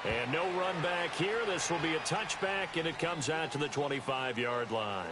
And no run back here. This will be a touchback, and it comes out to the 25-yard line.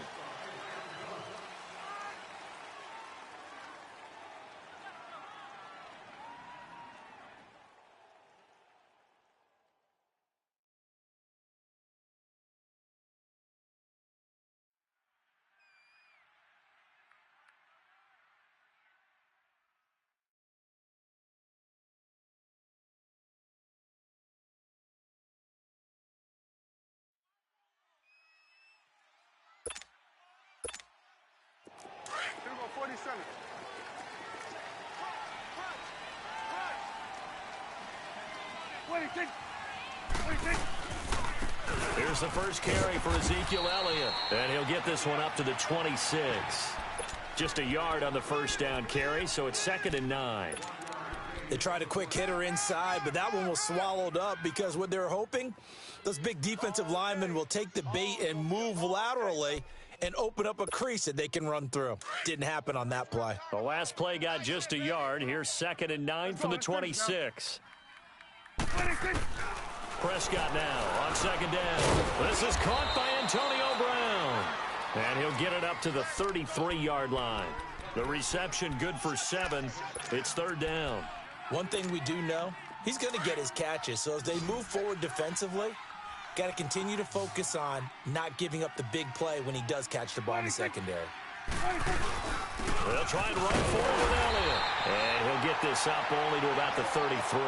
Here's the first carry for Ezekiel Elliott, and he'll get this one up to the 26. Just a yard on the first down carry, so it's 2nd and 9. They tried a quick hitter inside, but that one was swallowed up because what they're hoping, those big defensive linemen will take the bait and move laterally and open up a crease that they can run through. Didn't happen on that play. The last play got just a yard. Here's 2nd and 9 from the 26. Prescott now on 2nd down. This is caught by Antonio Brown. And he'll get it up to the 33-yard line. The reception good for 7. It's 3rd down. One thing we do know, he's going to get his catches. So as they move forward defensively, got to continue to focus on not giving up the big play when he does catch the ball in the secondary. They'll try and run forward with Elliott. And he'll get this up only to about the 33.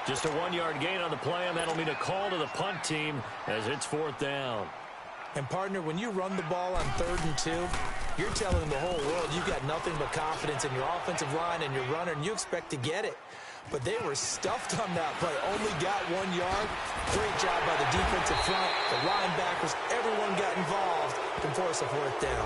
Just a 1-yard gain on the play, and that'll mean a call to the punt team as it's 4th down. And, partner, when you run the ball on 3rd and 2, you're telling the whole world you've got nothing but confidence in your offensive line and your runner, and you expect to get it. But they were stuffed on that play. Only got 1 yard. Great job by the defensive front, the linebackers. Everyone got involved and force a 4th down.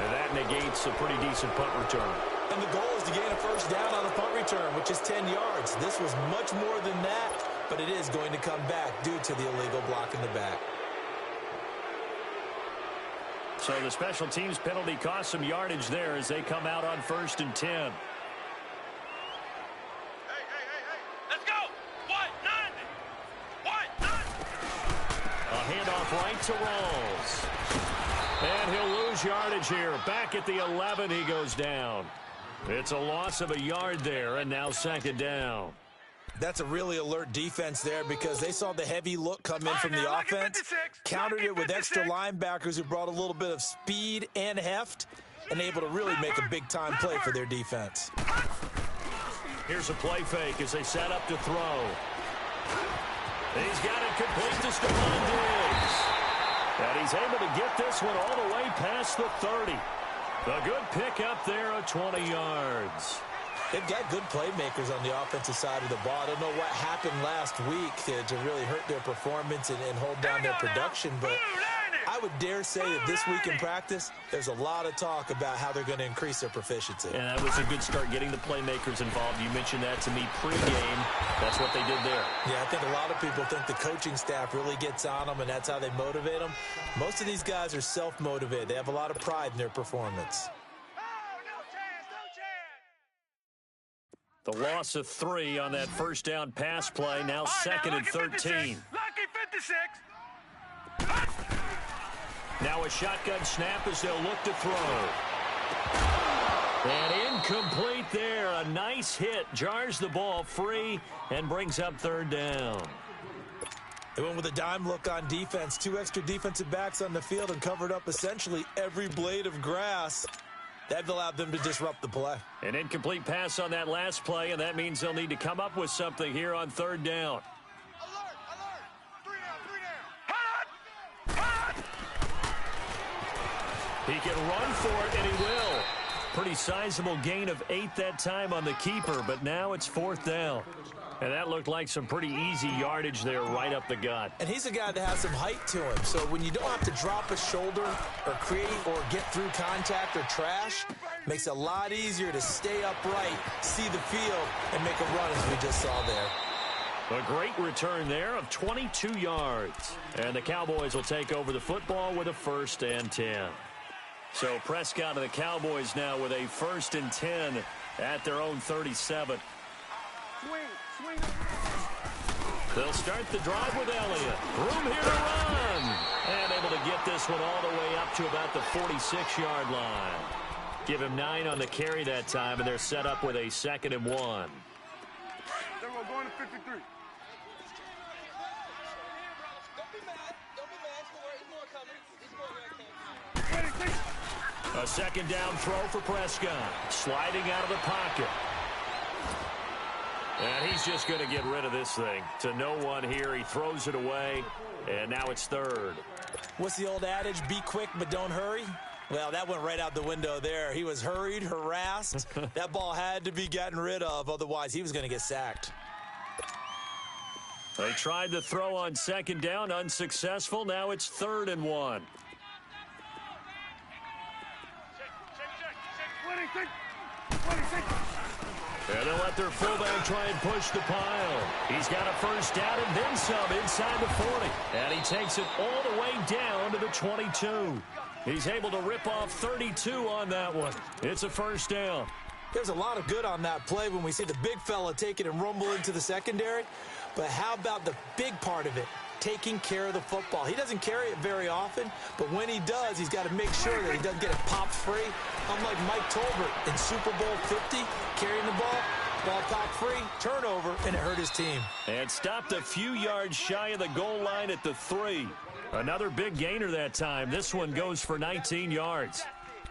And that negates a pretty decent punt return. And the goal is to gain a first down on a punt return, which is 10 yards. This was much more than that, but it is going to come back due to the illegal block in the back. So the special teams penalty cost some yardage there as they come out on 1st and 10. Let's go! What? Nothing! What? Nothing! A handoff right to Rawls. And he'll lose yardage here. Back at the 11, he goes down. It's a loss of a yard there, and now 2nd down. That's a really alert defense there because they saw the heavy look come in from the offense, countered it with extra linebackers who brought a little bit of speed and heft, and able to really make a big-time play for their defense. Here's a play fake as they set up to throw. He's got it complete to Stephon Diggs. And he's able to get this one all the way past the 30. A good pickup there at 20 yards. They've got good playmakers on the offensive side of the ball. I don't know what happened last week to really hurt their performance and hold down their production, but I would dare say that this week in practice, there's a lot of talk about how they're going to increase their proficiency. And that was a good start getting the playmakers involved. You mentioned that to me pregame. That's what they did there. Yeah, I think a lot of people think the coaching staff really gets on them, and that's how they motivate them. Most of these guys are self-motivated. They have a lot of pride in their performance. The loss of 3 on that first down pass play. Now 2nd and 13. Lucky 56. Now a shotgun snap as they'll look to throw. And incomplete there. A nice hit. Jars the ball free and brings up 3rd down. They went with a dime look on defense. 2 extra defensive backs on the field and covered up essentially every blade of grass. That allowed them to disrupt the play. An incomplete pass on that last play, and that means they'll need to come up with something here on 3rd down. Alert! 3 down! Hot! He can run for it, and he will. Pretty sizable gain of 8 that time on the keeper, but now it's 4th down. And that looked like some pretty easy yardage there right up the gut. And he's a guy that has some height to him. So when you don't have to drop a shoulder or create or get through contact or trash, makes it a lot easier to stay upright, see the field, and make a run as we just saw there. A great return there of 22 yards. And the Cowboys will take over the football with a 1st and 10. So Prescott and the Cowboys now with a 1st and 10 at their own 37. They'll start the drive with Elliott. Room here to run. And able to get this one all the way up to about the 46-yard line. Give him 9 on the carry that time, and they're set up with a 2nd and 1. Then we're going to 53. A 2nd down throw for Prescott. Sliding out of the pocket. And he's just going to get rid of this thing. To no one here. He throws it away. And now it's 3rd. What's the old adage? Be quick, but don't hurry. Well, that went right out the window there. He was hurried, harassed. That ball had to be gotten rid of. Otherwise, he was going to get sacked. They tried the throw on 2nd down. Unsuccessful. Now it's 3rd and 1. 26. And they'll let their fullback try and push the pile. He's got a 1st down and then some inside the 40. And he takes it all the way down to the 22. He's able to rip off 32 on that one. It's a 1st down. There's a lot of good on that play when we see the big fella take it and rumble into the secondary. But how about the big part of it? Taking care of the football. He doesn't carry it very often, but when he does, he's got to make sure that he doesn't get it popped free. Unlike Mike Tolbert in Super Bowl 50, carrying the ball popped free, turnover, and it hurt his team. And stopped a few yards shy of the goal line at the 3. Another big gainer that time. This one goes for 19 yards.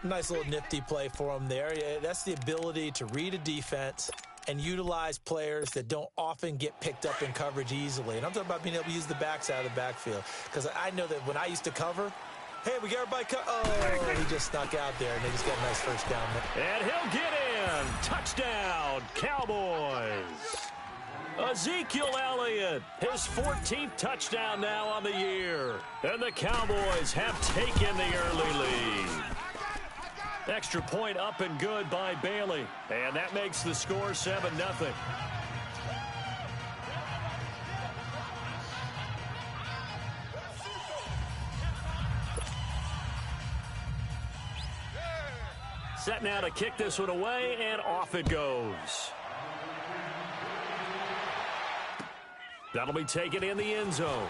Nice little nifty play for him there. Yeah, that's the ability to read a defense and utilize players that don't often get picked up in coverage easily. And I'm talking about being able to use the backside of the backfield. Because I know that when I used to cover, hey, we got everybody oh, he just snuck out there, and they just got a nice 1st down there. And he'll get in. Touchdown, Cowboys. Ezekiel Elliott, his 14th touchdown now on the year. And the Cowboys have taken the early lead. Extra point up and good by Bailey. And that makes the score 7-0. Set now to kick this one away, and off it goes. That'll be taken in the end zone.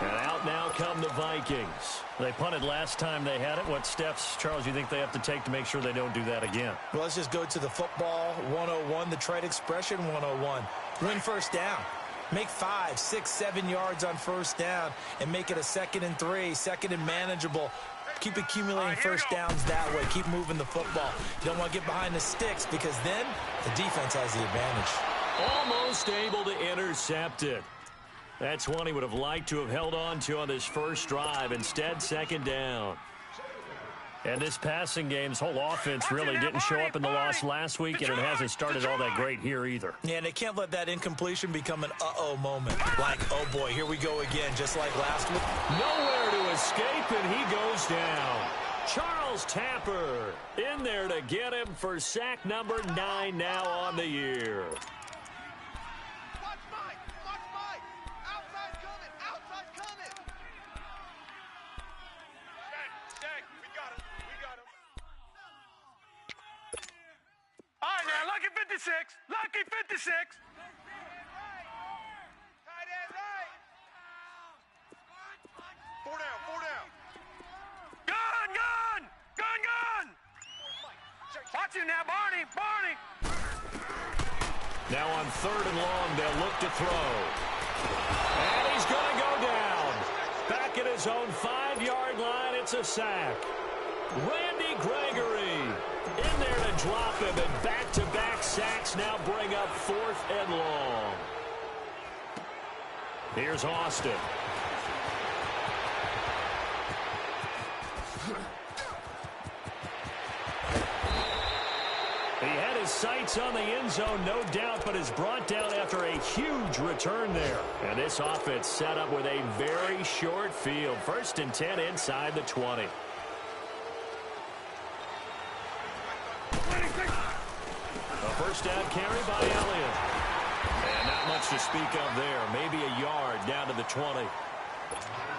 And out now come the Vikings. They punted last time they had it. What steps, Charles, you think they have to take to make sure they don't do that again? Well, let's just go to the football 101, the trade expression 101. Win 1st down. Make 5, 6, 7 yards on 1st down and make it a 2nd and 3, 2nd and manageable. Keep accumulating 1st downs that way. Keep moving the football. You don't want to get behind the sticks because then the defense has the advantage. Almost able to intercept it. That's one he would have liked to have held on to on this 1st drive. Instead, 2nd down. And this passing game's whole offense really didn't show up in the loss last week, and it hasn't started all that great here either. Yeah, and they can't let that incompletion become an uh-oh moment. Like, oh boy, here we go again, just like last week. Nowhere to escape, and he goes down. Charles Tapper in there to get him for sack number 9 now on the year. Lucky 56. Lucky 56. Tight end right. 4 down. 4 down. Gun. Watch him now, Barney. Now on 3rd and long, they'll look to throw. And he's going to go down. Back at his own 5-yard line, it's a sack. Randy Gregory in there to drop him, and back-to-back sacks now bring up 4th and long. Here's Austin. He had his sights on the end zone, no doubt, but is brought down after a huge return there. And this offense set up with a very short field. 1st and 10 inside the 20. A 1st down carry by Elliott. And not much to speak of there. Maybe a yard down to the 20.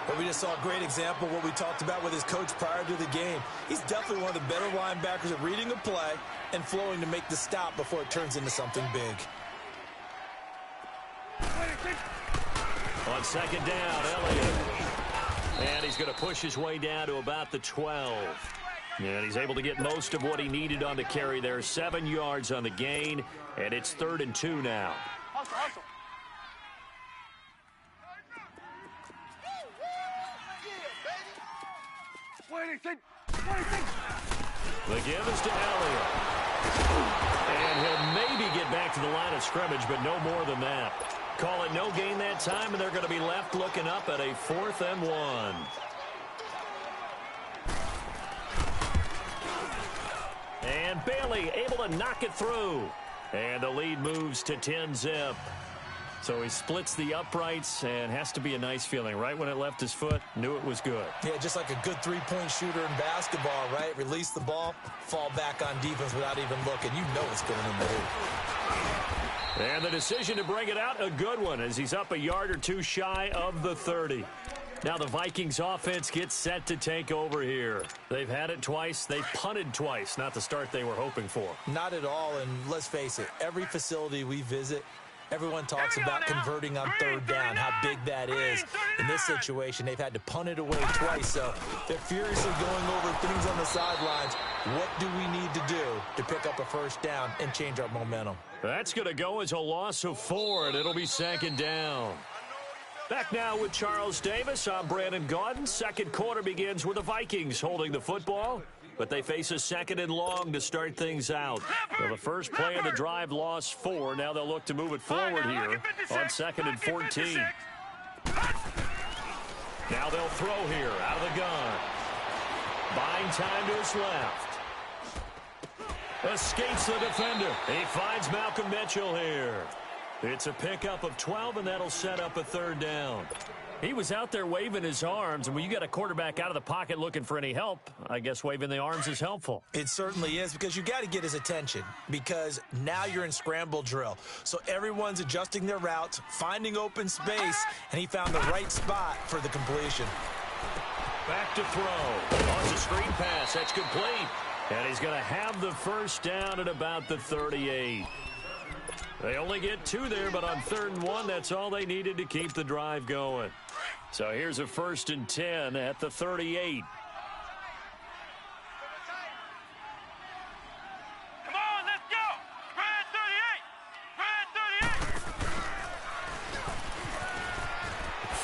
But we just saw a great example of what we talked about with his coach prior to the game. He's definitely one of the better linebackers at reading a play and flowing to make the stop before it turns into something big. On second down, Elliott. And he's going to push his way down to about the 12. And he's able to get most of what he needed on the carry there. 7 yards on the gain, and it's 3rd and 2 now. Hustle, hustle. The give is to Elliott. And he'll maybe get back to the line of scrimmage, but no more than that. Call it no gain that time, and they're going to be left looking up at a 4th and 1. And Bailey able to knock it through. And the lead moves to 10-zip. So he splits the uprights and has to be a nice feeling. Right when it left his foot, knew it was good. Yeah, just like a good three-point shooter in basketball, right? Release the ball, fall back on defense without even looking. You know it's going in the hoop. And the decision to bring it out, a good one, as he's up a yard or two shy of the 30. Now the Vikings offense gets set to take over here. They've had it twice. They've punted twice. Not the start they were hoping for. Not at all, and let's face it, every facility we visit, everyone talks about converting on 3rd down, how big that is. In this situation, they've had to punt it away twice, so they're furiously going over things on the sidelines. What do we need to do to pick up a 1st down and change our momentum? That's going to go as a loss of 4, and it'll be 2nd down. Back now with Charles Davis. I'm Brandon Gaudin. Second quarter begins with the Vikings holding the football, but they face a 2nd and long to start things out. Well, the first play of the drive lost 4. Now they'll look to move it forward here on 2nd and 14. Now they'll throw here out of the gun. Buying time to his left. Escapes the defender. He finds Malcolm Mitchell here. It's a pickup of 12, and that'll set up a 3rd down. He was out there waving his arms, and when you got a quarterback out of the pocket looking for any help, I guess waving the arms is helpful. It certainly is, because you got to get his attention, because now you're in scramble drill. So everyone's adjusting their routes, finding open space, and he found the right spot for the completion. Back to throw. Launches a screen pass. That's complete. And he's going to have the 1st down at about the 38. They only get 2 there, but on 3rd and 1, that's all they needed to keep the drive going. So here's a 1st and 10 at the 38. Come on, let's go. Brad 38. Brad 38.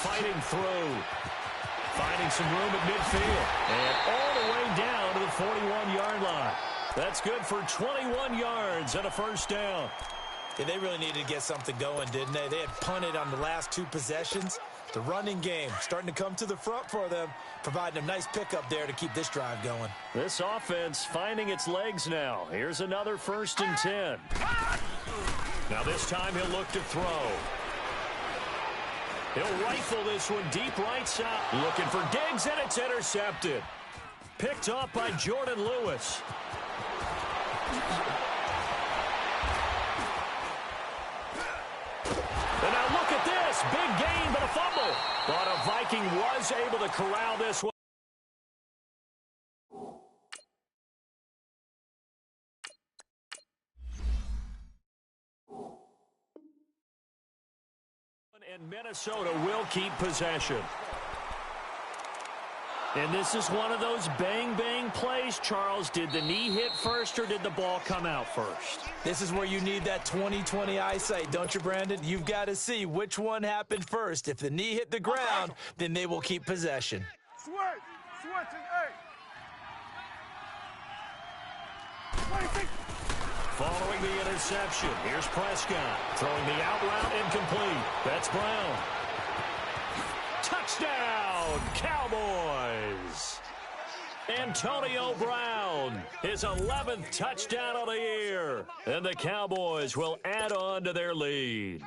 Fighting through. Finding some room at midfield. And all the way down to the 41-yard line. That's good for 21 yards and a 1st down. Yeah, they really needed to get something going, didn't they? They had punted on the last 2 possessions. The running game starting to come to the front for them, providing a nice pickup there to keep this drive going. This offense finding its legs now. Here's another 1st and 10. Now this time he'll look to throw. He'll rifle this one deep right side. Looking for Diggs, and it's intercepted. Picked off by Jordan Lewis. And now look at this. Big gain, but a fumble. But a Viking was able to corral this one. And Minnesota will keep possession. And this is one of those bang-bang plays, Charles. Did the knee hit first, or did the ball come out first? This is where you need that 20/20 eyesight, don't you, Brandon? You've got to see which one happened first. If the knee hit the ground, then they will keep possession. Switch. Switch and hey. Following the interception, here's Prescott. Throwing the out route incomplete. That's Brown. Touchdown, Cowboys! Antonio Brown, his 11th touchdown of the year. And the Cowboys will add on to their lead.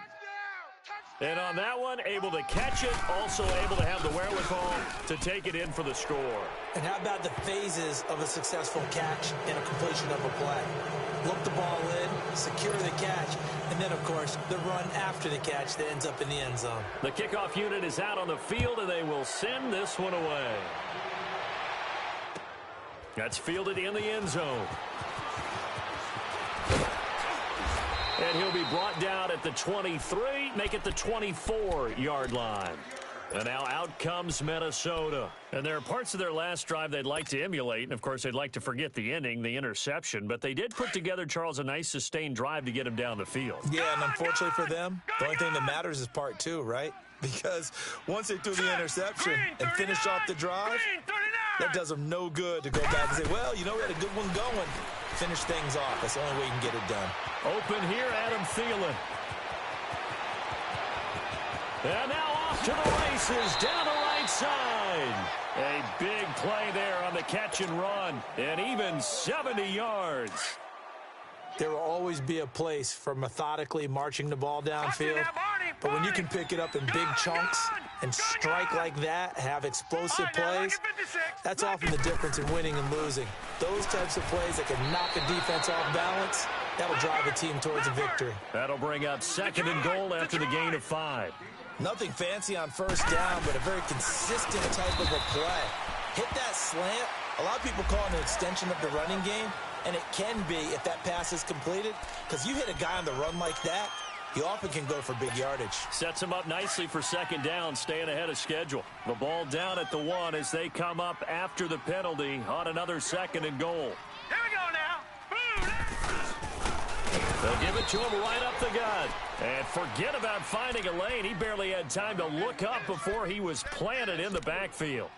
Touchdown. And on that one, able to catch it, also able to have the wherewithal to take it in for the score. And how about the phases of a successful catch and a completion of a play? Look the ball in, secure the catch, and then, of course, the run after the catch that ends up in the end zone. The kickoff unit is out on the field, and they will send this one away. That's fielded in the end zone. And he'll be brought down at the 23, make it the 24-yard line. And now out comes Minnesota. And there are parts of their last drive they'd like to emulate. And, of course, they'd like to forget the ending, the interception. But they did put together, Charles, a nice sustained drive to get him down the field. Yeah, and unfortunately for them, the only thing that matters is part two, right? Because once they threw the interception and finished off the drive, that does them no good to go back and say, well, you know, we had a good one going. Finish things off. That's the only way you can get it done. Open here, Adam Thielen. And now off to the races, down the right side. A big play there on the catch and run, and even 70 yards. There will always be a place for methodically marching the ball downfield. But when you can pick it up in big chunks and strike like that, have explosive plays, that's often the difference in winning and losing. Those types of plays that can knock a defense off balance, that'll drive a team towards a victory. That'll bring up 2nd and goal after the gain of 5. Nothing fancy on first down, but a very consistent type of a play. Hit that slant. A lot of people call it an extension of the running game, and it can be if that pass is completed, because you hit a guy on the run like that, he often can go for big yardage. Sets him up nicely for 2nd down, staying ahead of schedule. The ball down at the 1 as they come up after the penalty on another 2nd and goal. Here we go now. They'll give it to him right up the gut. And forget about finding a lane. He barely had time to look up before he was planted in the backfield.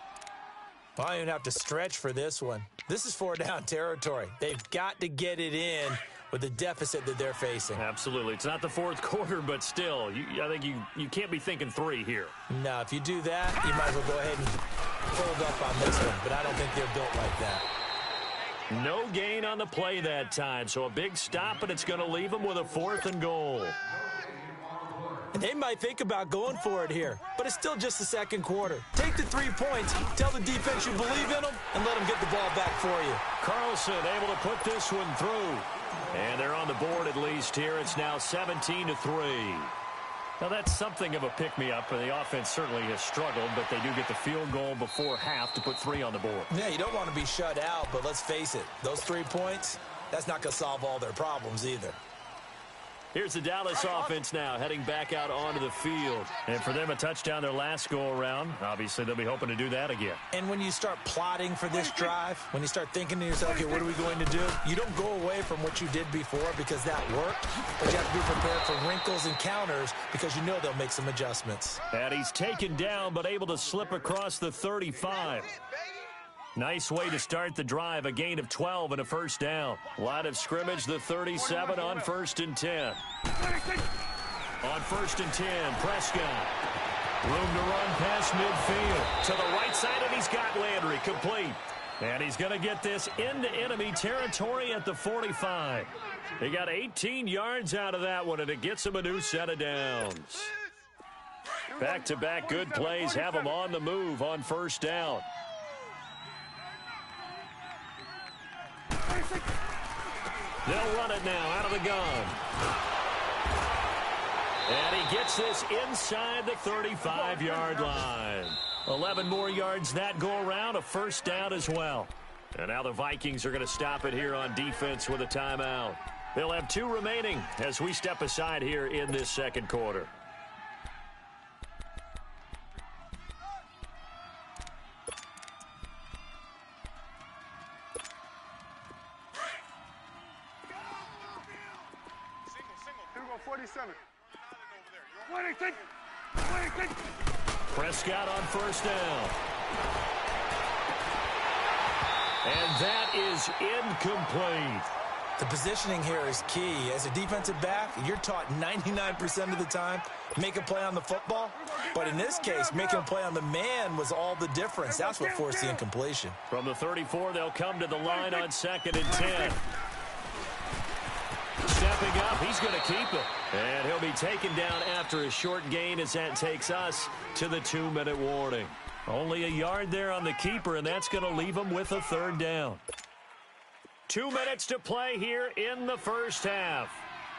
Well, I don't even have to stretch for this one. This is 4-down territory. They've got to get it in with the deficit that they're facing. Absolutely. It's not the 4th quarter, but still, I think you can't be thinking 3 here. No, if you do that, you might as well go ahead and fold up on this one. But I don't think they're built like that. No gain on the play that time, so a big stop, and it's going to leave them with a 4th and goal. And they might think about going for it here, but it's still just the 2nd quarter. Take the 3 points, tell the defense you believe in them, and let them get the ball back for you. Carlson able to put this one through. And they're on the board at least here. It's now 17-3. Now, that's something of a pick-me-up, and the offense certainly has struggled, but they do get the field goal before half to put 3 on the board. Yeah, you don't want to be shut out, but let's face it, those 3 points, that's not going to solve all their problems either. Here's the Dallas offense now heading back out onto the field. And for them, a touchdown their last go-around. Obviously, they'll be hoping to do that again. And when you start plotting for this drive, when you start thinking to yourself, okay, what are we going to do? You don't go away from what you did before because that worked, but you have to be prepared for wrinkles and counters because you know they'll make some adjustments. And he's taken down but able to slip across the 35. Nice way to start the drive, a gain of 12 and a 1st down. Line of scrimmage, the 37 on 1st and 10. On 1st and 10, Prescott. Room to run past midfield. To the right side, and he's got Landry complete. And he's going to get this into enemy territory at the 45. He got 18 yards out of that one, and it gets him a new set of downs. Back-to-back good plays have him on the move on 1st down. They'll run it now out of the gun. And he gets this inside the 35-yard line. 11 more yards that go around, a 1st down as well. And now the Vikings are going to stop it here on defense with a timeout. They'll have 2 remaining as we step aside here in this 2nd quarter. Prescott on 1st down. And that is incomplete. The positioning here is key. As a defensive back, you're taught 99% of the time, make a play on the football. But in this case, making a play on the man was all the difference. That's what forced the incompletion. From the 34, they'll come to the line on 2nd and 10. Stepping up, he's He's going to keep it. And he'll be taken down after a short gain as that takes us to the 2-minute warning. Only a yard there on the keeper, and that's going to leave him with a third down. 2 minutes to play here in the first half.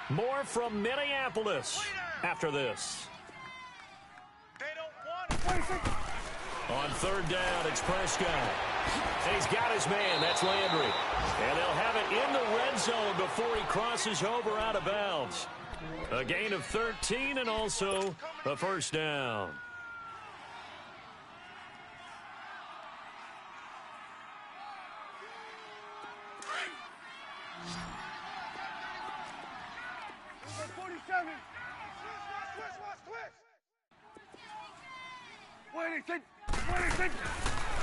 More from Minneapolis after this. On third down, it's Prescott. He's got his man. That's Landry. And they'll have it in the red zone before he crosses over out of bounds. A gain of 13 and also a first down.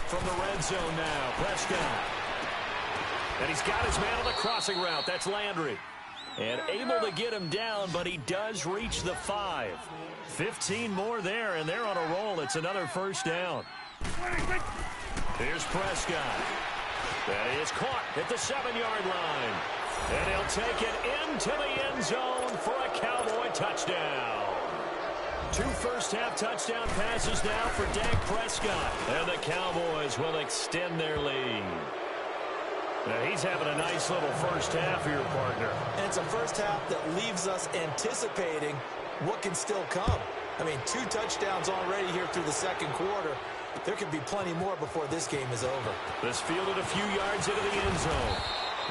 From the red zone now, Prescott. And he's got his man on the crossing route. That's Landry. And able to get him down, but he does reach the 5. 15 more there, and they're on a roll. It's another first down. Here's Prescott. That is caught at the 7-yard line. And he'll take it into the end zone for a Cowboy touchdown. 2 first-half touchdown passes now for Dak Prescott. And the Cowboys will extend their lead. Now he's having a nice little first half here, partner. And it's a first half that leaves us anticipating what can still come. I mean, 2 touchdowns already here through the second quarter. There could be plenty more before this game is over. This fielded a few yards into the end zone.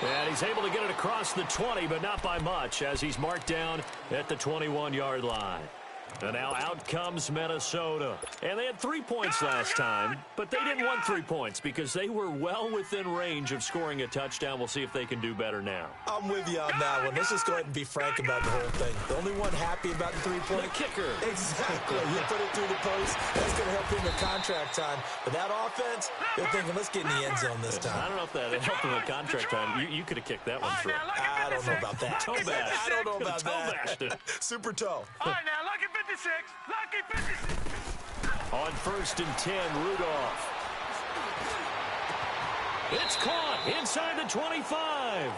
And he's able to get it across the 20, but not by much, as he's marked down at the 21-yard line. And now out comes Minnesota. And they had 3 points last time, but they didn't want 3 points because they were well within range of scoring a touchdown. We'll see if they can do better now. I'm with you on that one. Let's just go ahead and be frank about the whole thing. The only one happy about the 3-point. The kicker. Exactly. You put it through the post. That's going to help him in contract time. But that offense, they're thinking, let's get in the end zone this time. I don't know if that helped him in contract time. You could have kicked that one through. I don't know about that. Toe bash. I don't know about that. Super toe. All right, now, lucky 56. Lucky 56. On 1st and 10, Rudolph. It's caught inside the 25.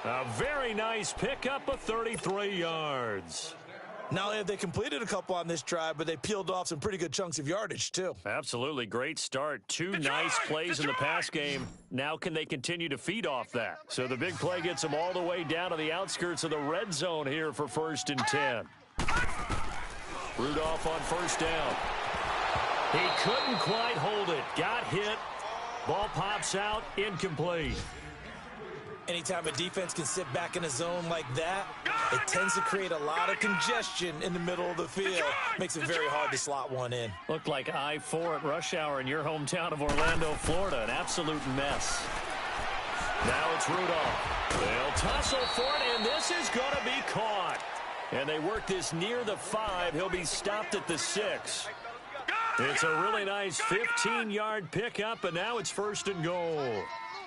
A very nice pickup of 33 yards. Not only have they completed a couple on this drive, but they peeled off some pretty good chunks of yardage, too. Absolutely. Great start. 2 nice plays in the pass game. Now can they continue to feed off that? So the big play gets them all the way down to the outskirts of the red zone here for 1st and 10. Rudolph on 1st down. He couldn't quite hold it. Got hit. Ball pops out. Incomplete. Anytime a defense can sit back in a zone like that, it tends to create a lot of congestion in the middle of the field. Makes it very hard to slot one in. Looked like I-4 at rush hour in your hometown of Orlando, Florida. An absolute mess. Now it's Rudolph. They'll tussle for it, and this is going to be caught. And they work this near the 5. He'll be stopped at the 6. It's a really nice 15-yard pickup, and now it's 1st and goal.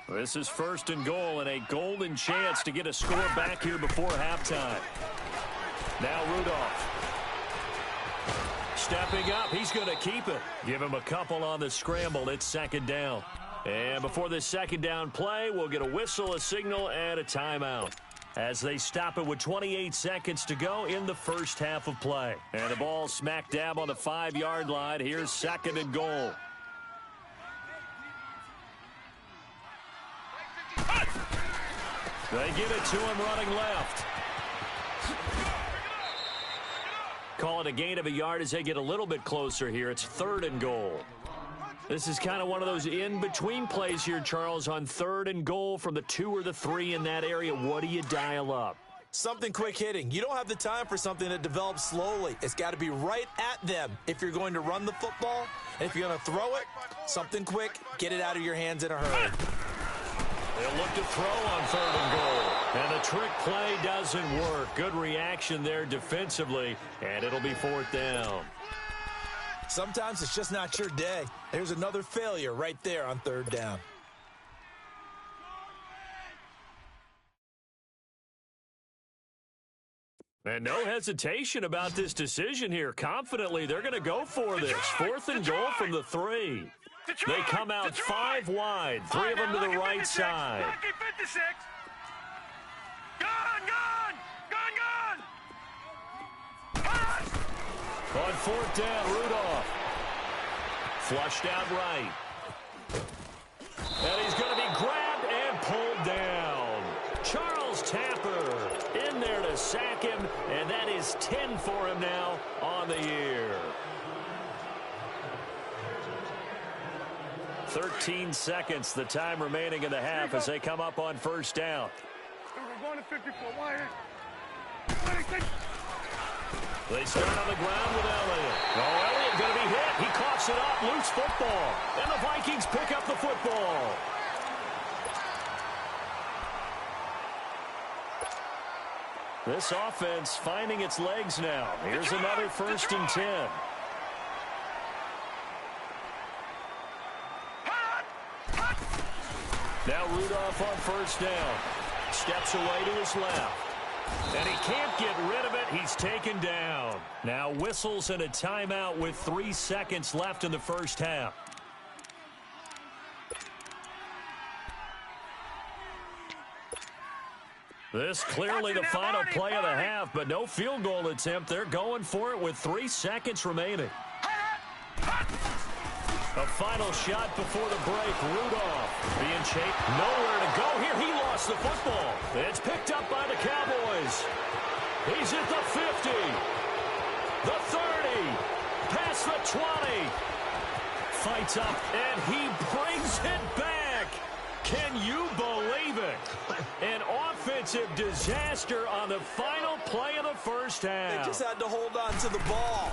This is 1st and goal and a golden chance to get a score back here before halftime. Now Rudolph. Stepping up, he's going to keep it. Give him a couple on the scramble. It's 2nd down. And before this 2nd down play, we'll get a whistle, a signal, and a timeout, as they stop it with 28 seconds to go in the first half of play. And the ball smack dab on the 5-yard line. Here's 2nd and goal. They give it to him running left. Call it a gain of a yard as they get a little bit closer here. It's 3rd and goal. This is kind of one of those in-between plays here, Charles, on 3rd and goal from the 2 or the 3 in that area. What do you dial up? Something quick hitting. You don't have the time for something that develops slowly. It's got to be right at them if you're going to run the football. And if you're going to throw it, something quick, get it out of your hands in a hurry. They'll look to throw on 3rd and goal. And the trick play doesn't work. Good reaction there defensively, and it'll be 4th down. Sometimes it's just not your day. There's another failure right there on 3rd down. And no hesitation about this decision here. Confidently, they're going to go for this. 4th and goal from the 3. They come out 5 wide, 3 of them to the right side. Lucky 56. Gone, gone, gone, gone. fourth down. Rudolph. Flushed out right. And he's going to be grabbed and pulled down. Charles Tapper in there to sack him, and that is 10 for him now on the year. 13 seconds, the time remaining in the half as they come up on first down. We're going to 54. They start on the ground with Elliott. Oh, Elliott going to be hit. He coughs it up. Loose football. And the Vikings pick up the football. This offense finding its legs now. Here's another 1st and 10. Now Rudolph on first down. Steps away to his left. And he can't get rid of it. He's taken down. Now whistles and a timeout with 3 seconds left in the first half. This clearly the final play of the half, but no field goal attempt. They're going for it with 3 seconds remaining. A final shot before the break. Rudolph being chased. Nowhere to go here. He lost the football. It's picked up by the Cowboys. He's at the 50. The 30. Past the 20. Fights up, and he brings it back. Can you believe it? An offensive disaster on the final play of the first half. They just had to hold on to the ball.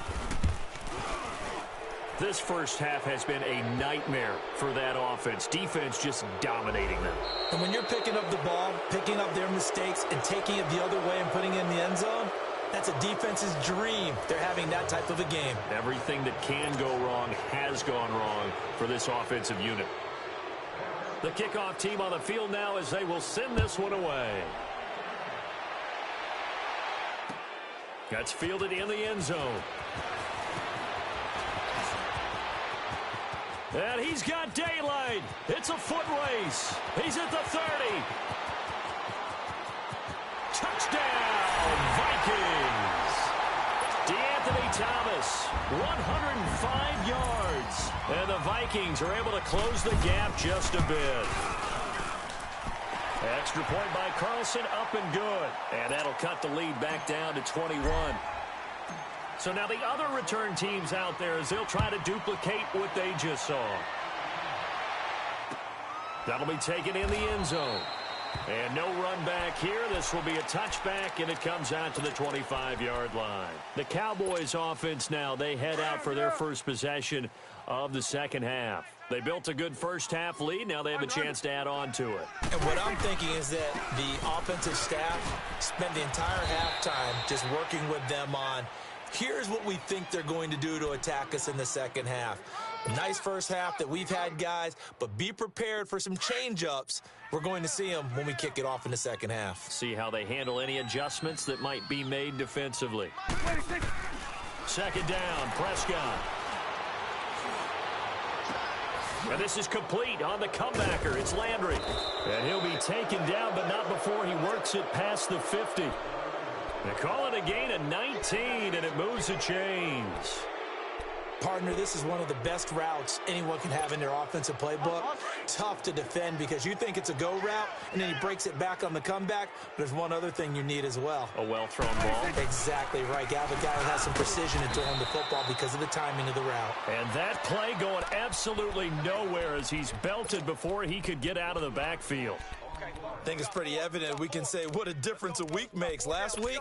This first half has been a nightmare for that offense. Defense just dominating them. And when you're picking up the ball, picking up their mistakes, and taking it the other way and putting it in the end zone, that's a defense's dream. They're having that type of a game. Everything that can go wrong has gone wrong for this offensive unit. The kickoff team on the field now as they will send this one away. That's fielded in the end zone. And he's got daylight. It's a foot race. He's at the 30. Touchdown, Vikings. DeAnthony Thomas, 105 yards. And the Vikings are able to close the gap just a bit. Extra point by Carlson, up and good. And that'll cut the lead back down to 21. So now the other return teams out there as they'll try to duplicate what they just saw. That'll be taken in the end zone. And no run back here. This will be a touchback, and it comes out to the 25-yard line. The Cowboys offense now, they head out for their first possession of the second half. They built a good first half lead. Now they have a chance to add on to it. And what I'm thinking is that the offensive staff spent the entire halftime just working with them on, here's what we think they're going to do to attack us in the second half. Nice first half that we've had, guys, but be prepared for some change-ups. We're going to see them when we kick it off in the second half. See how they handle any adjustments that might be made defensively. Second down, Prescott. And this is complete on the comebacker. It's Landry. And he'll be taken down, but not before he works it past the 50. They call it a gain of 19, and it moves the chains. Partner, this is one of the best routes anyone can have in their offensive playbook. Tough to defend because you think it's a go route, and then he breaks it back on the comeback. But there's one other thing you need as well. A well-thrown ball. Exactly right. You have a guy who has some precision in throwing the football because of the timing of the route. And that play going absolutely nowhere as he's belted before he could get out of the backfield. I think it's pretty evident we can say what a difference a week makes. Last week,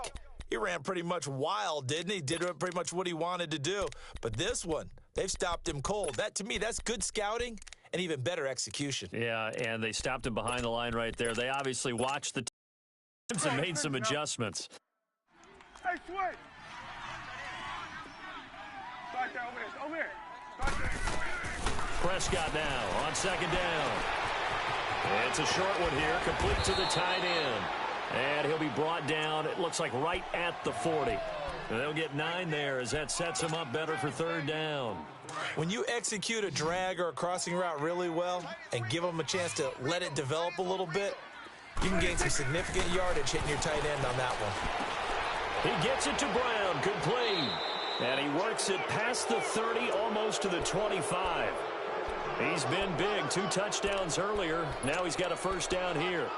he ran pretty much wild, didn't he? Did pretty much what he wanted to do. But this one, they've stopped him cold. That, to me, that's good scouting and even better execution. Yeah, and they stopped him behind the line right there. They obviously watched the teams and made some adjustments. Hey, switch. Start there, over here. Start there. Prescott now on second down. It's a short one here, complete to the tight end. And he'll be brought down, it looks like right at the 40. And they'll get 9 there as that sets him up better for third down. When you execute a drag or a crossing route really well and give them a chance to let it develop a little bit, you can gain some significant yardage hitting your tight end on that one. He gets it to Brown, complete. And he works it past the 30, almost to the 25. He's been big, 2 touchdowns earlier. Now he's got a first down here.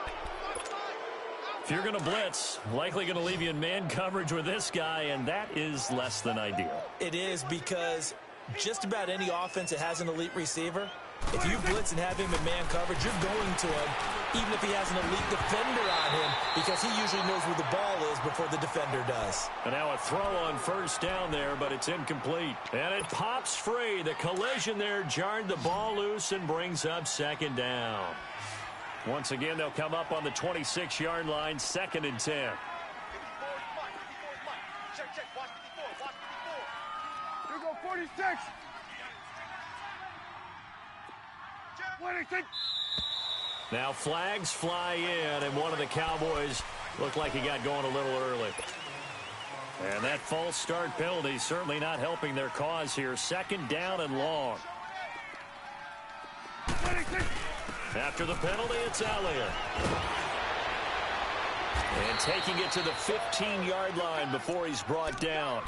If you're going to blitz, likely going to leave you in man coverage with this guy, and that is less than ideal. It is, because just about any offense that has an elite receiver, if you blitz and have him in man coverage, you're going to him, even if he has an elite defender on him, because he usually knows where the ball is before the defender does. And now a throw on first down there, but it's incomplete. And it pops free. The collision there jarred the ball loose and brings up second down. Once again, they'll come up on the 26-yard line, 2nd and 10. Here we go, 46. 26. Now flags fly in, and one of the Cowboys looked like he got going a little early. And that false start penalty certainly not helping their cause here. 2nd down and long. 26. After the penalty, it's Elliott. And taking it to the 15-yard line before he's brought down.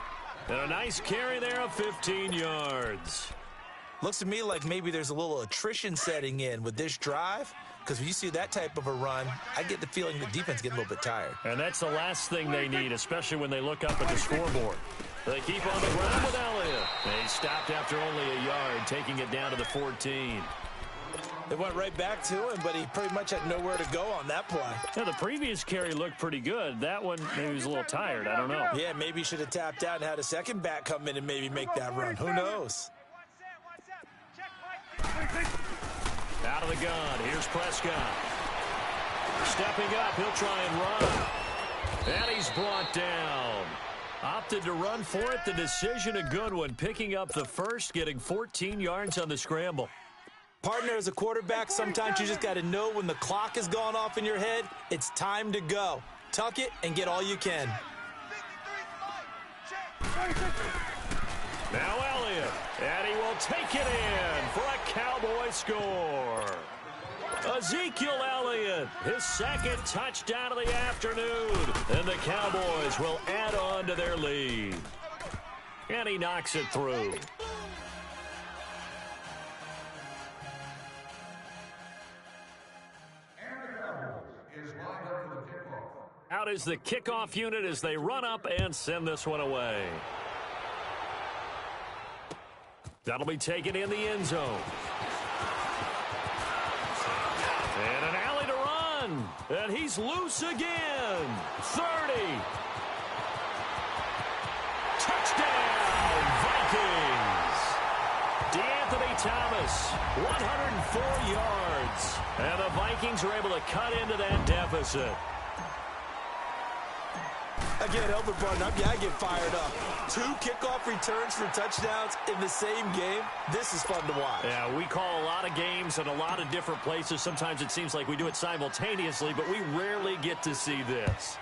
And a nice carry there of 15 yards. Looks to me like maybe there's a little attrition setting in with this drive, because when you see that type of a run, I get the feeling the defense getting a little bit tired. And that's the last thing they need, especially when they look up at the scoreboard. They keep on the ground with Elliott. They stopped after only a yard, taking it down to the 14. They went right back to him, but he pretty much had nowhere to go on that play. Now, the previous carry looked pretty good. That one, maybe he was a little tired. I don't know. Yeah, maybe he should have tapped out and had a second back come in and maybe make that run. Who knows? Out of the gun. Here's Prescott. Stepping up. He'll try and run. And he's brought down. Opted to run for it. The decision a good one. Picking up the first, getting 14 yards on the scramble. Partner, as a quarterback, sometimes you just got to know when the clock has gone off in your head, it's time to go. Tuck it and get all you can. Now Elliott, and he will take it in for a Cowboy score. Ezekiel Elliott, his 2nd touchdown of the afternoon, and the Cowboys will add on to their lead. And he knocks it through. Out is the kickoff unit as they run up and send this one away. That'll be taken in the end zone. And an alley to run. And he's loose again. 30. Touchdown, Vikings. DeAnthony Thomas, 104 yards. And the Vikings are able to cut into that deficit. I can't help it, partner. I get fired up. 2 kickoff returns for touchdowns in the same game. This is fun to watch. Yeah, we call a lot of games in a lot of different places. Sometimes it seems like we do it simultaneously, but we rarely get to see this.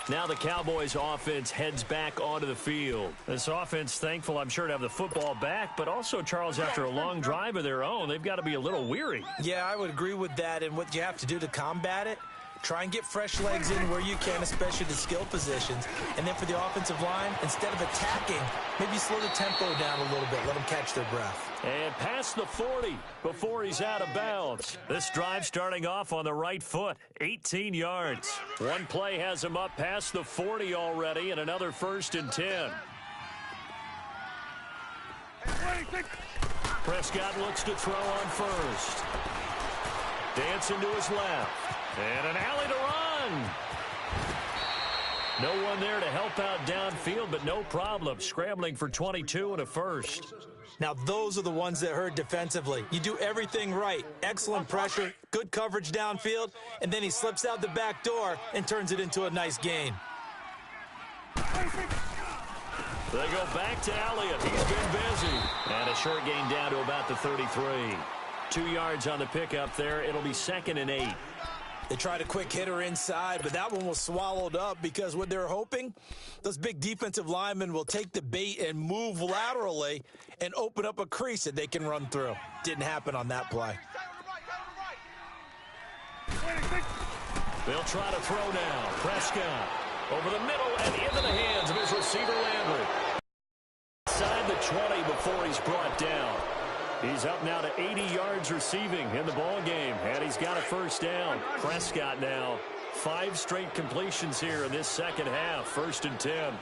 Now the Cowboys offense heads back onto the field. This offense, thankful, I'm sure, to have the football back, but also, Charles, after a long drive of their own, they've got to be a little weary. Yeah, I would agree with that, and what you have to do to combat it, try and get fresh legs in where you can, especially the skill positions. And then for the offensive line, instead of attacking, maybe slow the tempo down a little bit, let them catch their breath. And past the 40 before he's out of bounds. This drive starting off on the right foot, 18 yards. One play has him up past the 40 already, and another 1st and 10. Prescott looks to throw on first. Dancing to his left. And an alley to run. No one there to help out downfield, but no problem. Scrambling for 22 and a first. Now, those are the ones that hurt defensively. You do everything right. Excellent pressure, good coverage downfield, and then he slips out the back door and turns it into a nice gain. They go back to Elliott. He's been busy. And a short gain down to about the 33. 2 yards on the pickup there. It'll be 2nd and 8. They tried a quick hitter inside, but that one was swallowed up because what they're hoping, those big defensive linemen will take the bait and move laterally and open up a crease that they can run through. Didn't happen on that play. They'll try to throw now. Prescott over the middle and into the hands of his receiver, Landry. Inside the 20 before he's brought down. He's up now to 80 yards receiving in the ball game, and he's got a first down. Prescott now 5 straight completions here in this second half. 1st and 10.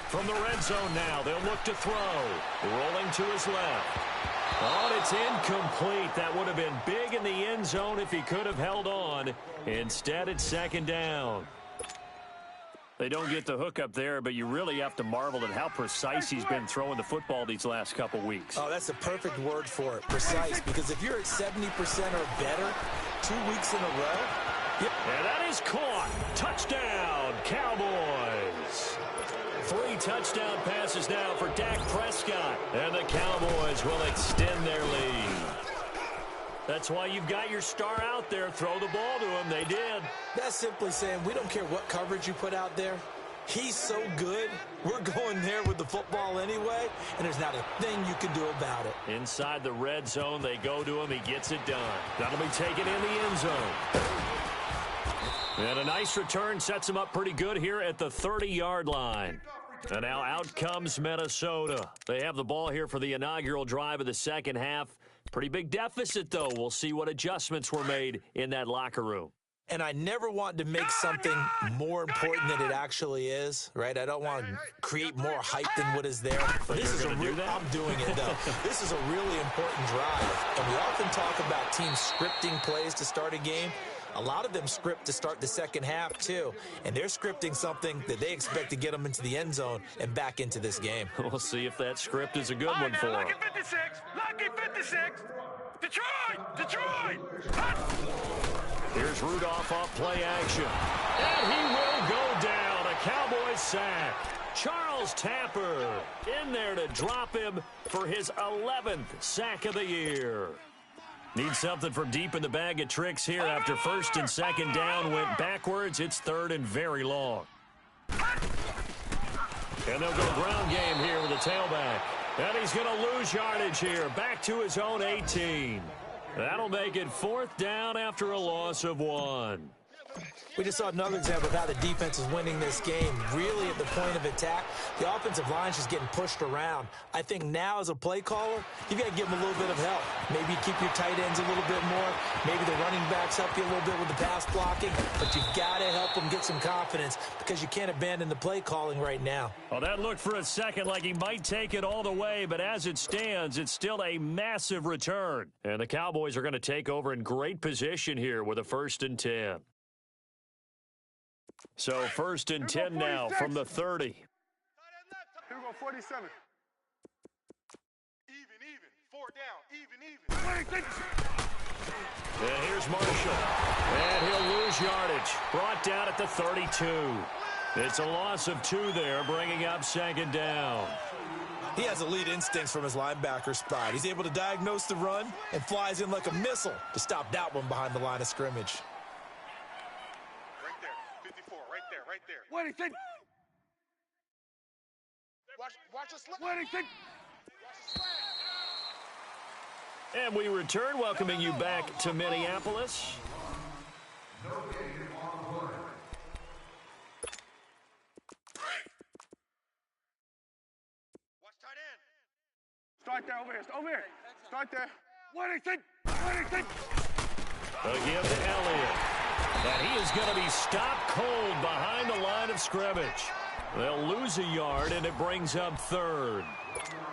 From the red zone now, they'll look to throw. Rolling to his left. Oh, and it's incomplete. That would have been big in the end zone if he could have held on. Instead, it's 2nd down. They don't get the hook up there, but you really have to marvel at how precise he's been throwing the football these last couple weeks. Oh, that's the perfect word for it, precise, because if you're at 70% or better 2 weeks in a row. Yep. And that is caught. Touchdown, Cowboys. 3 touchdown passes now for Dak Prescott. And the Cowboys will extend their lead. That's why you've got your star out there. Throw the ball to him. They did. That's simply saying we don't care what coverage you put out there. He's so good. We're going there with the football anyway, and there's not a thing you can do about it. Inside the red zone, they go to him. He gets it done. That'll be taken in the end zone. And a nice return sets him up pretty good here at the 30-yard line. And now out comes Minnesota. They have the ball here for the inaugural drive of the second half. Pretty big deficit, though. We'll see what adjustments were made in that locker room. And I never want to make something more important than it actually is, right? I don't want to create more hype than what is there. But this is I'm doing it, though. This is a really important drive. And we often talk about teams scripting plays to start a game. A lot of them script to start the second half, too. And they're scripting something that they expect to get them into the end zone and back into this game. We'll see if that script is a good one for them. Lucky 56! Lucky 56! Detroit! Here's Rudolph off play action. And he will go down. A Cowboys sack. Charles Tapper in there to drop him for his 11th sack of the year. Need something from deep in the bag of tricks here after 1st and 2nd down went backwards. It's 3rd and very long. And they'll go ground game here with the tailback. And he's going to lose yardage here. Back to his own 18. That'll make it 4th down after a loss of 1. We just saw another example of how the defense is winning this game. Really at the point of attack, the offensive line's just getting pushed around. I think now as a play caller, you've got to give them a little bit of help. Maybe keep your tight ends a little bit more. Maybe the running backs help you a little bit with the pass blocking. But you've got to help them get some confidence because you can't abandon the play calling right now. Well, that looked for a second like he might take it all the way, but as it stands, it's still a massive return. And the Cowboys are going to take over in great position here with a 1st and 10. So 1st and 10 now from the 30. Here we go, 47. Even. 4 down. Even. And here's Marshall. And he'll lose yardage. Brought down at the 32. It's a loss of 2 there, bringing up 2nd down. He has elite instincts from his linebacker spot. He's able to diagnose the run and flies in like a missile to stop that one behind the line of scrimmage. Right there. What do you think? Watch us. What do you think? And we return, welcoming you back to Minneapolis. Watch tight end. Start there, over here. Start there. What do you think? They'll give to Elliott. And he is going to be stopped cold behind the line of scrimmage. They'll lose a yard, and it brings up 3rd.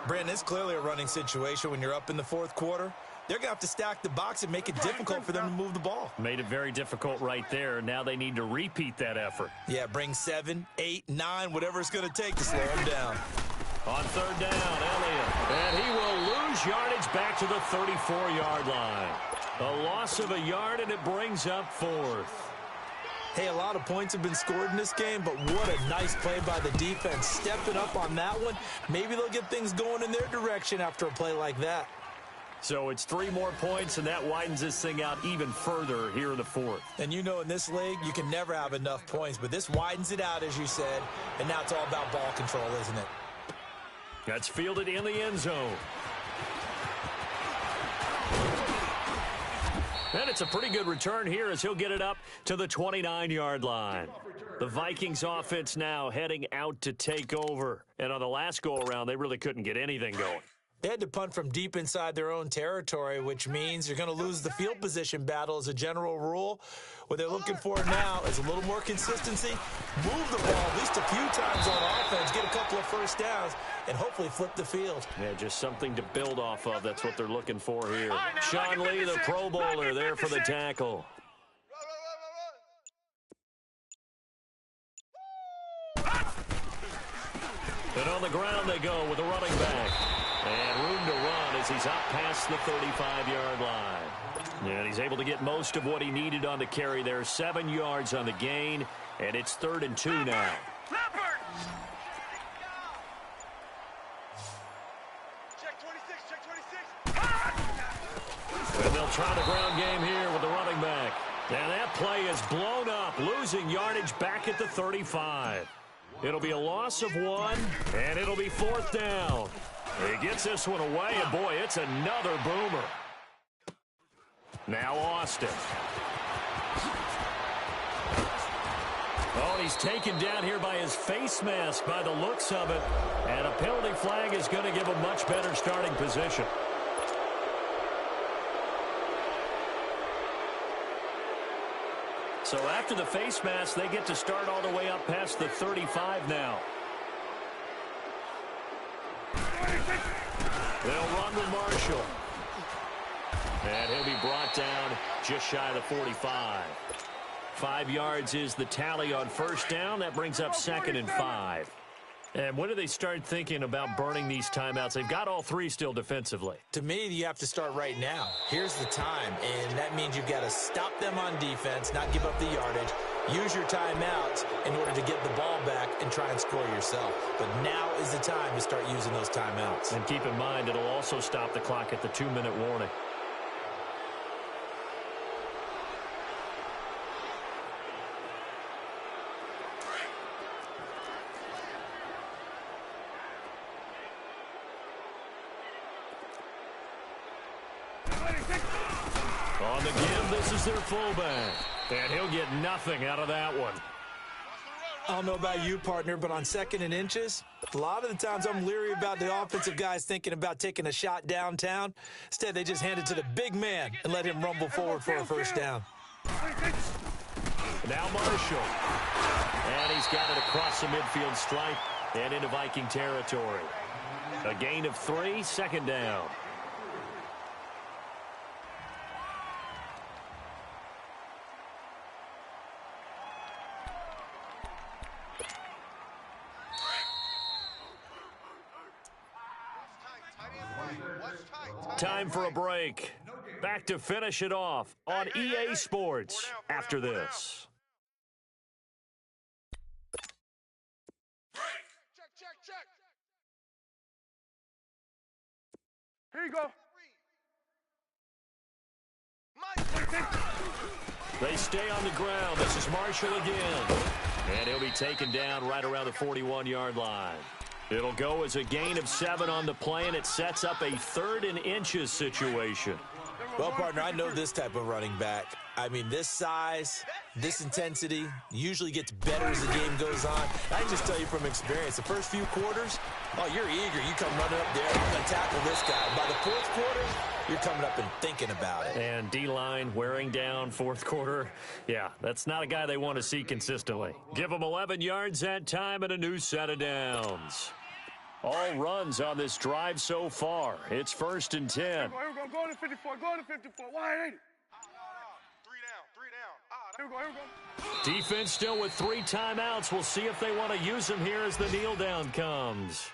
Brandon, it's clearly a running situation when you're up in the 4th quarter. They're going to have to stack the box and make it difficult for them to move the ball. Made it very difficult right there. Now they need to repeat that effort. Yeah, bring 7, 8, 9, whatever it's going to take to slow them down. On 3rd down, Elliott. And he will lose yardage back to the 34-yard line. A loss of a yard, and it brings up 4th. Hey, a lot of points have been scored in this game, but what a nice play by the defense. Stepping up on that one, maybe they'll get things going in their direction after a play like that. So it's 3 more points, and that widens this thing out even further here in the 4th. And you know in this league, you can never have enough points, but this widens it out, as you said, and now it's all about ball control, isn't it? That's fielded in the end zone. And it's a pretty good return here as he'll get it up to the 29-yard line. The Vikings offense now heading out to take over. And on the last go-around, they really couldn't get anything going. They had to punt from deep inside their own territory, which means you're going to lose the field position battle as a general rule. What they're looking for now is a little more consistency, move the ball at least a few times on offense, get a couple of first downs, and hopefully flip the field. Yeah, just something to build off of. That's what they're looking for here. Sean Lee, the Pro Bowler, there for the tackle. And on the ground they go with a running back. And room to run as he's out past the 35-yard line. And he's able to get most of what he needed on the carry there. 7 yards on the gain, and it's 3rd and 2 now. Check 26, check 26. And they'll try the ground game here with the running back. And that play is blown up, losing yardage back at the 35. It'll be a loss of 1, and it'll be 4th down. He gets this one away, and boy, it's another boomer. Now Austin. Oh, and he's taken down here by his face mask by the looks of it. And a penalty flag is going to give a much better starting position. So after the face mask, they get to start all the way up past the 35 now. They'll run with Marshall. And he'll be brought down just shy of the 45. 5 yards is the tally on first down. That brings up 2nd and 5. And when do they start thinking about burning these timeouts? They've got all 3 still defensively. To me, you have to start right now. Here's the time, and that means you've got to stop them on defense, not give up the yardage, use your timeouts in order to get the ball back and try and score yourself. But now is the time to start using those timeouts. And keep in mind, it'll also stop the clock at the 2-minute warning. On the give, this is their fullback. And he'll get nothing out of that one. I don't know about you, partner, but on 2nd and inches, a lot of the times I'm leery about the offensive guys thinking about taking a shot downtown. Instead, they just hand it to the big man and let him rumble forward for a first down. Now Marshall. And he's got it across the midfield stripe and into Viking territory. A gain of 3, 2nd down. Time for a break. Back to finish it off on EA Sports after this. Check. Here you go. They stay on the ground. This is Marshall again. And he'll be taken down right around the 41-yard line. It'll go as a gain of 7 on the play, and it sets up a 3rd and inches situation. Well, partner, I know this type of running back. I mean, this size, this intensity usually gets better as the game goes on. I can just tell you from experience, the first few quarters, oh, you're eager. You come running up there, I'm going to tackle this guy. By the 4th quarter, you're coming up and thinking about it. And D-line wearing down 4th quarter. Yeah, that's not a guy they want to see consistently. Give him 11 yards that time and a new set of downs. All runs on this drive so far. It's 1st and 10. Here we go. Go to 54. Go to 54. Why ain't it? 3 down. Here we go. Defense still with 3 timeouts. We'll see if they want to use them here as the kneel down comes.